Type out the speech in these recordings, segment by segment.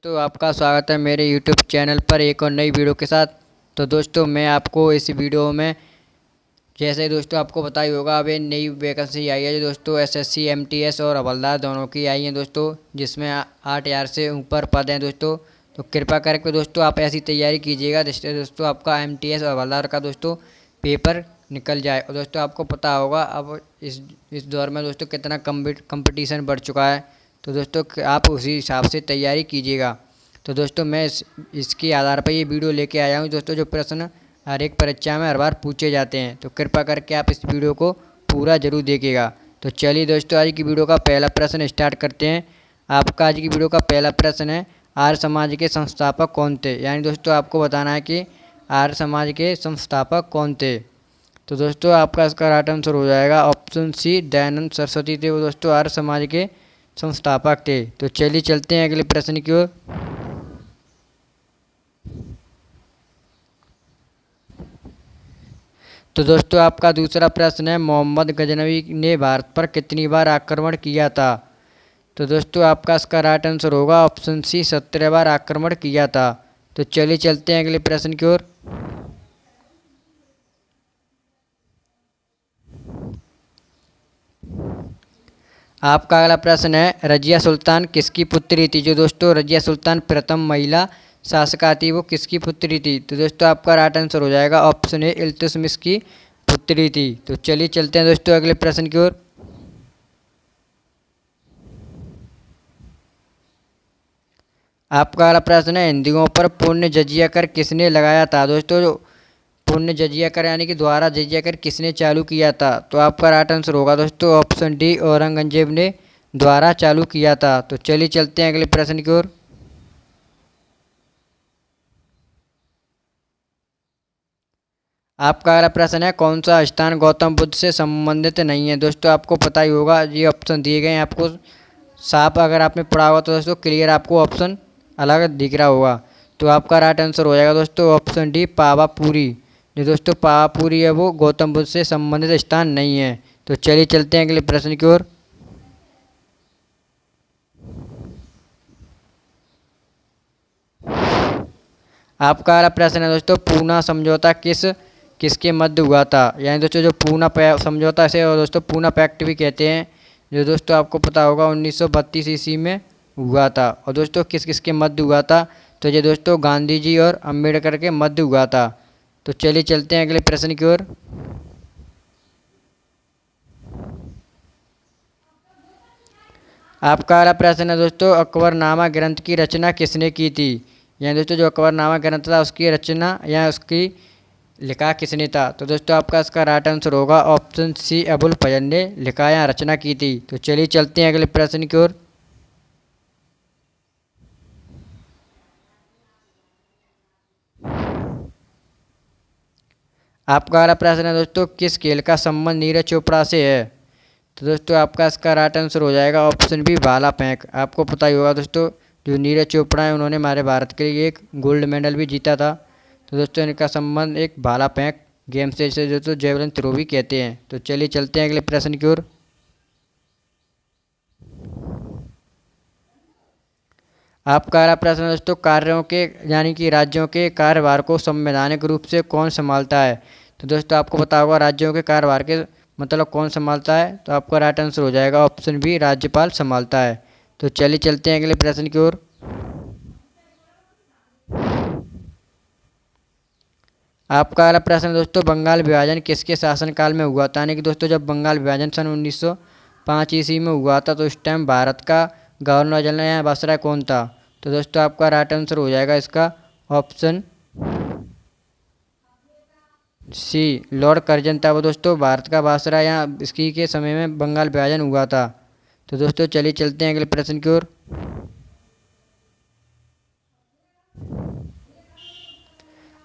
दोस्तों आपका स्वागत है मेरे YouTube चैनल पर एक और नई वीडियो के साथ। तो दोस्तों मैं आपको इस वीडियो में जैसे दोस्तों आपको पता ही होगा, अब ये नई वैकेंसी आई है जो दोस्तों SSC MTS और हवलदार दोनों की आई हैं दोस्तों, जिसमें 8,000 से ऊपर पद हैं दोस्तों। तो कृपा करके दोस्तों आप ऐसी तैयारी कीजिएगा जिससे दोस्तों आपका MTS और हवलदार का दोस्तों पेपर निकल जाए। और दोस्तों आपको पता होगा अब इस दौर में दोस्तों कितना कंपटीशन बढ़ चुका है। तो दोस्तों आप उसी हिसाब से तैयारी कीजिएगा। तो दोस्तों मैं इसके आधार पर ये वीडियो लेके आया हूँ दोस्तों, जो प्रश्न हर एक परीक्षा में हर बार पूछे जाते हैं। तो कृपा करके आप इस वीडियो को पूरा जरूर देखिएगा। तो चलिए दोस्तों आज की वीडियो का पहला प्रश्न स्टार्ट करते हैं। आपका आज की वीडियो का पहला प्रश्न है, आर्य समाज के संस्थापक कौन थे। यानी दोस्तों आपको बताना है कि आर्य समाज के संस्थापक कौन थे। तो दोस्तों आपका इसका राइट आंसर हो जाएगा ऑप्शन सी, दयानंद सरस्वती थे वो दोस्तों आर्य समाज के संस्थापक थे। तो चलिए चलते हैं अगले प्रश्न की ओर। तो दोस्तों आपका दूसरा प्रश्न है, मोहम्मद गजनवी ने भारत पर कितनी बार आक्रमण किया था। तो दोस्तों आपका इसका राइट आंसर होगा ऑप्शन सी, 17 बार आक्रमण किया था। तो चलिए चलते हैं अगले प्रश्न की ओर। आपका अगला प्रश्न है, रजिया सुल्तान किसकी पुत्री थी। जो दोस्तों रजिया सुल्तान प्रथम महिला शासका थी वो किसकी पुत्री थी। तो दोस्तों आपका राइट आंसर हो जाएगा ऑप्शन ए, इल्तुतमिश की पुत्री थी। तो चलिए चलते हैं दोस्तों अगले प्रश्न की ओर। आपका अगला प्रश्न है, हिंदुओं पर पुण्य जजिया कर किसने लगाया था। दोस्तों पुण्य जजिया कर यानी कि द्वारा जजिया कर किसने चालू किया था। तो आपका राइट आंसर होगा दोस्तों ऑप्शन डी, औरंगजेब ने द्वारा चालू किया था। तो चलिए चलते हैं अगले प्रश्न की ओर। आपका अगला प्रश्न है, कौन सा स्थान गौतम बुद्ध से संबंधित नहीं है। दोस्तों आपको पता ही होगा, ये ऑप्शन दिए गए हैं आपको साफ, अगर आपने पढ़ा होगा तो दोस्तों क्लियर आपको ऑप्शन अलग दिख रहा होगा। तो आपका राइट आंसर हो जाएगा दोस्तों ऑप्शन डी, पावापुरी। जो दोस्तों पावापुरी है वो गौतम बुद्ध से संबंधित स्थान नहीं है। तो चलिए चलते हैं अगले प्रश्न की ओर। आपका अगला प्रश्न है दोस्तों, पूना समझौता किसके मध्य हुआ था। यानी दोस्तों जो पूना समझौता से और दोस्तों पूना पैक्ट भी कहते हैं, जो दोस्तों आपको पता होगा 1932 ईस्वी में हुआ था। और दोस्तों किस किस के मध्य हुआ था। तो ये दोस्तों गांधी जी और अम्बेडकर के मध्य हुआ था। तो चलिए चलते हैं अगले प्रश्न की ओर। आपका अगला प्रश्न है दोस्तों, अकबरनामा ग्रंथ की रचना किसने की थी। यानी दोस्तों जो अकबरनामा ग्रंथ था उसकी रचना या उसकी लिखा किसने था। तो दोस्तों आपका इसका राइट आंसर होगा ऑप्शन सी, अबुल फजल ने लिखा या रचना की थी। तो चलिए चलते हैं अगले प्रश्न की ओर। आपका अगला प्रश्न है दोस्तों, किस खेल का संबंध नीरज चोपड़ा से है। तो दोस्तों आपका इसका राइट आंसर हो जाएगा ऑप्शन बी, भाला फेंक। आपको पता ही होगा दोस्तों जो नीरज चोपड़ा है उन्होंने हमारे भारत के लिए एक गोल्ड मेडल भी जीता था। तो दोस्तों इनका संबंध एक भाला फेंक गेम से दोस्तों जेवलिन थ्रो भी कहते हैं। तो चलिए चलते हैं अगले प्रश्न की ओर। आपका अगला प्रश्न दोस्तों, कार्यों के यानी कि राज्यों के कार्यभार को संवैधानिक रूप से कौन संभालता है। तो दोस्तों आपको पता होगा राज्यों के कार्यभार के मतलब कौन संभालता है। तो आपका राइट आंसर हो जाएगा ऑप्शन बी, राज्यपाल संभालता है। तो चलिए चलते हैं अगले प्रश्न की ओर। आपका अगला प्रश्न दोस्तों, बंगाल विभाजन किसके शासनकाल में हुआ था। यानी कि दोस्तों जब बंगाल विभाजन सन 1905 ईस्वी में हुआ था तो उस टाइम भारत का गवर्नर जनरल या वायसराय कौन था। तो दोस्तों आपका राइट आंसर हो जाएगा इसका ऑप्शन सी, लॉर्ड कर्जन था वो दोस्तों भारत का वायसराय या इसकी के समय में बंगाल विभाजन हुआ था। तो दोस्तों चलिए चलते हैं अगले प्रश्न की ओर।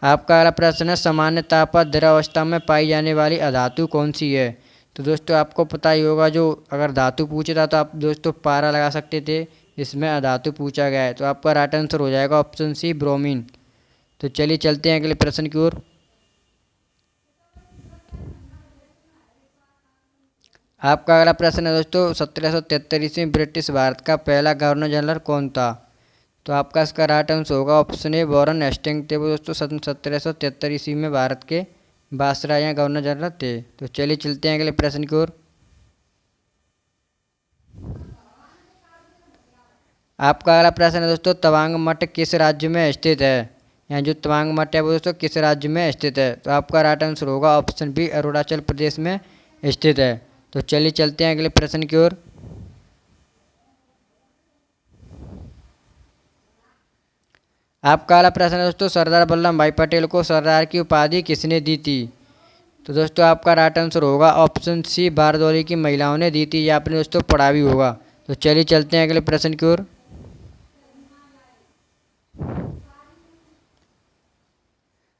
आपका अगला प्रश्न है, सामान्य ताप पर द्रवावस्था में पाई जाने वाली अधातु कौन सी है। तो दोस्तों आपको पता ही होगा, जो अगर धातु पूछा था तो आप दोस्तों पारा लगा सकते थे, इसमें अधातु पूछा गया है। तो आपका राइट आंसर हो जाएगा ऑप्शन सी, ब्रोमीन। तो चलिए चलते हैं अगले प्रश्न की ओर। आपका अगला प्रश्न है दोस्तों, 1773 ईस्वी में ब्रिटिश भारत का पहला गवर्नर जनरल कौन था। तो आपका इसका राइट आंसर होगा ऑप्शन ए वॉरेन हेस्टिंग थे वो दोस्तों। सन 1773 ईस्वी में भारत के वायसराय या गवर्नर जनरल थे। तो चलिए चलते हैं अगले प्रश्न की ओर। आपका अगला प्रश्न है दोस्तों, तवांग मठ किस राज्य में स्थित है? यहाँ जो तवांग मठ है वो दोस्तों किस राज्य में स्थित है? तो आपका राइट आंसर होगा ऑप्शन बी अरुणाचल प्रदेश में स्थित है। तो चलिए चलते हैं अगले प्रश्न की ओर। आपका अगला प्रश्न है दोस्तों, सरदार वल्लभ भाई पटेल को सरदार की उपाधि किसने दी थी? तो दोस्तों आपका राइट आंसर होगा ऑप्शन सी बारदौली की महिलाओं ने दी थी। ये आपने दोस्तों पढ़ा भी होगा। तो चलिए चलते हैं अगले प्रश्न की ओर।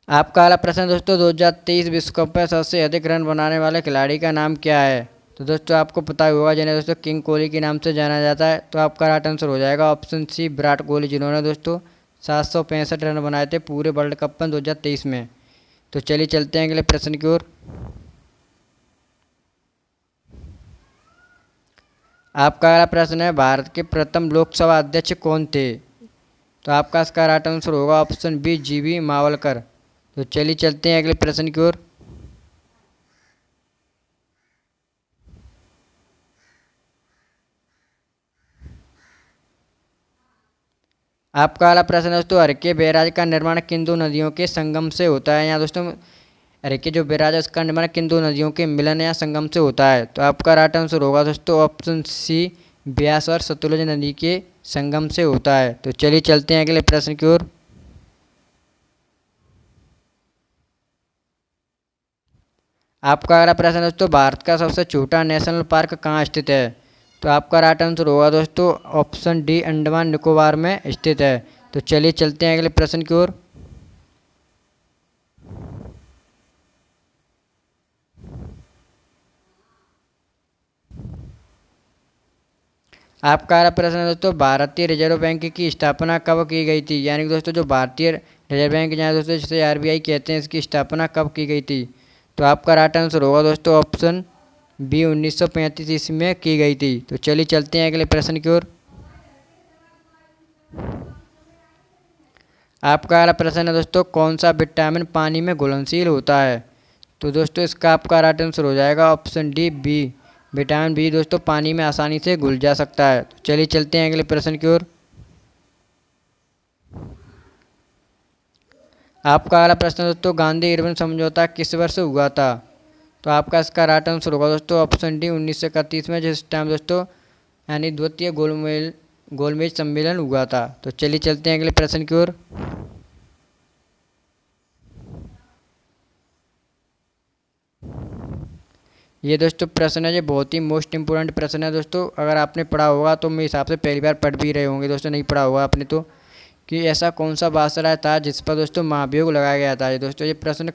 आपका अगला प्रश्न दोस्तों, 2023 विश्व कप में सबसे अधिक रन बनाने वाले खिलाड़ी का नाम क्या है? तो दोस्तों आपको पता ही होगा, जिन्हें दोस्तों किंग कोहली के नाम से जाना जाता है। तो आपका राइट आंसर हो जाएगा ऑप्शन सी विराट कोहली, जिन्होंने दोस्तों 765 रन बनाए थे पूरे वर्ल्ड कप में 2023 में। तो चलिए चलते हैं अगले प्रश्न की ओर। आपका अगला प्रश्न है, भारत के प्रथम लोकसभा अध्यक्ष कौन थे? तो आपका इसका राइट आंसर होगा ऑप्शन बी जीवी मावलकर। तो चलिए चलते हैं अगले प्रश्न की ओर। आपका अगला प्रश्न दोस्तों, हरके बैराज का निर्माण किन दो नदियों के संगम से होता है? यहाँ दोस्तों हरके जो बैराज है उसका निर्माण किन दो नदियों के मिलन या संगम से होता है? तो आपका राइट आंसर होगा दोस्तों ऑप्शन सी ब्यास और सतलुज नदी के संगम से होता है। तो चलिए चलते हैं अगले प्रश्न की ओर। आपका अगला प्रश्न दोस्तों, भारत का सबसे छोटा नेशनल पार्क कहाँ स्थित है? तो आपका राइट आंसर होगा दोस्तों ऑप्शन डी अंडमान निकोबार में स्थित है। तो चलिए चलते हैं अगले प्रश्न की ओर। आपका अगला प्रश्न दोस्तों, भारतीय रिजर्व बैंक की स्थापना कब की गई थी? यानी कि दोस्तों जो भारतीय रिजर्व बैंक जहाँ दोस्तों जिसे आरबीआई कहते हैं, इसकी स्थापना कब की गई थी? तो आपका राइट आंसर होगा दोस्तों ऑप्शन बी 1935 ईस्वी में की गई थी। तो चलिए चलते हैं अगले प्रश्न की ओर। आपका अगला प्रश्न है दोस्तों, कौन सा विटामिन पानी में घुलनशील होता है? तो दोस्तों इसका आपका राइट आंसर हो जाएगा option D B vitamin B दोस्तों पानी में आसानी से घुल जा सकता है। तो चलिए चलते हैं अगले प्रश्न की ओर। आपका अगला प्रश्न दोस्तों, गांधी इरविन समझौता किस वर्ष हुआ था? तो आपका इसका राइट आंसर होगा दोस्तों ऑप्शन डी 1931 में, जिस टाइम दोस्तों यानी द्वितीय गोलमेज सम्मेलन हुआ था। तो चलिए चलते हैं अगले प्रश्न की ओर। ये दोस्तों प्रश्न है, ये बहुत ही मोस्ट इंपोर्टेंट प्रश्न है दोस्तों। अगर आपने पढ़ा होगा तो मेरे हिसाब से पहली बार पढ़ भी रहे होंगे दोस्तों, नहीं पढ़ा होगा आपने तो, कि ऐसा कौन सा वायसराय था जिस पर दोस्तों महाभियोग लगाया गया था। ये दोस्तों ये प्रश्न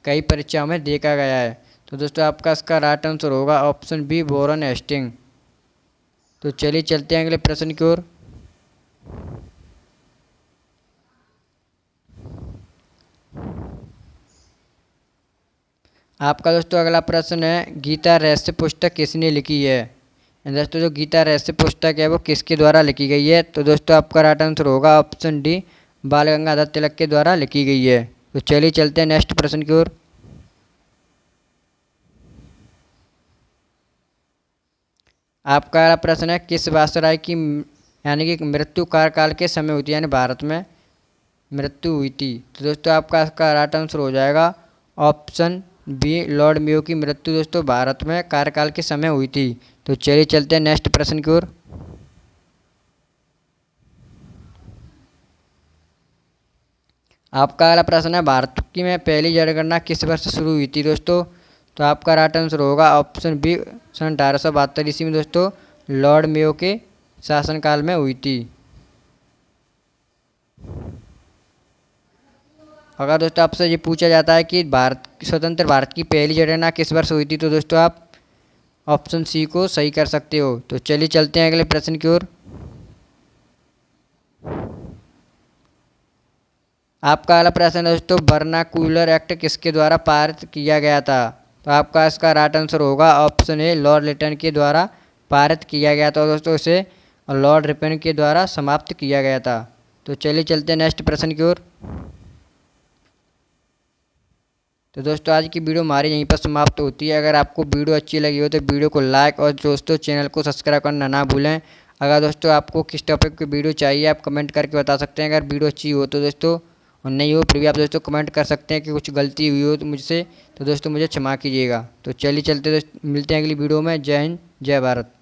कई परीक्षाओं में देखा गया है। तो दोस्तों आपका इसका राइट आंसर होगा ऑप्शन बी वॉरेन हेस्टिंग। तो चलिए चलते हैं अगले प्रश्न की ओर। आपका दोस्तों अगला प्रश्न है, गीता रहस्य पुस्तक किसने लिखी है? दोस्तों जो गीता रहस्य पुस्तक है वो किसके द्वारा लिखी गई है? तो दोस्तों आपका राइट आंसर होगा ऑप्शन डी बाल गंगाधर तिलक के द्वारा लिखी गई है। तो चलिए चलते हैं नेक्स्ट प्रश्न की ओर। आपका अगला प्रश्न है, किस वायसराय की यानी कि मृत्यु कार्यकाल के समय हुई थी, यानी भारत में मृत्यु हुई थी? तो दोस्तों आपका इसका राइट आंसर हो जाएगा ऑप्शन बी लॉर्ड मेयो की मृत्यु दोस्तों भारत में कार्यकाल के समय हुई थी। तो चलिए चलते हैं नेक्स्ट प्रश्न की ओर। आपका अगला प्रश्न है, भारत की में पहली जनगणना किस वर्ष शुरू हुई थी दोस्तों? तो आपका राइट आंसर होगा ऑप्शन बी सन 1872 ईस्वी में दोस्तों लॉर्ड मेयो के शासनकाल में हुई थी। अगर दोस्तों आपसे ये पूछा जाता है कि स्वतंत्र भारत की पहली जनगणना किस वर्ष हुई थी, तो दोस्तों आप ऑप्शन सी को सही कर सकते हो। तो चलिए चलते हैं अगले प्रश्न की ओर। आपका अगला प्रश्न दोस्तों, वर्नाक्यूलर एक्ट किसके द्वारा पारित किया गया था? तो आपका इसका राइट आंसर होगा ऑप्शन ए लॉर्ड लिटन के द्वारा पारित किया गया था दोस्तों इसे। और लॉर्ड रिपन के द्वारा समाप्त किया गया था। तो चलिए चलते हैं नेक्स्ट प्रश्न की ओर। तो दोस्तों आज की वीडियो हमारी यहीं पर समाप्त होती है। अगर आपको वीडियो अच्छी लगी हो तो वीडियो को लाइक और दोस्तों चैनल को सब्सक्राइब करना ना भूलें। अगर दोस्तों आपको किस टॉपिक की वीडियो चाहिए आप कमेंट करके बता सकते हैं। अगर वीडियो अच्छी हो तो दोस्तों, और नहीं हो फिर भी आप दोस्तों कमेंट कर सकते हैं कि कुछ गलती हुई हो तो मुझसे, तो दोस्तों मुझे क्षमा कीजिएगा। तो चलिए चलते दोस्तों, मिलते हैं अगली वीडियो में। जय हिंद, जय भारत।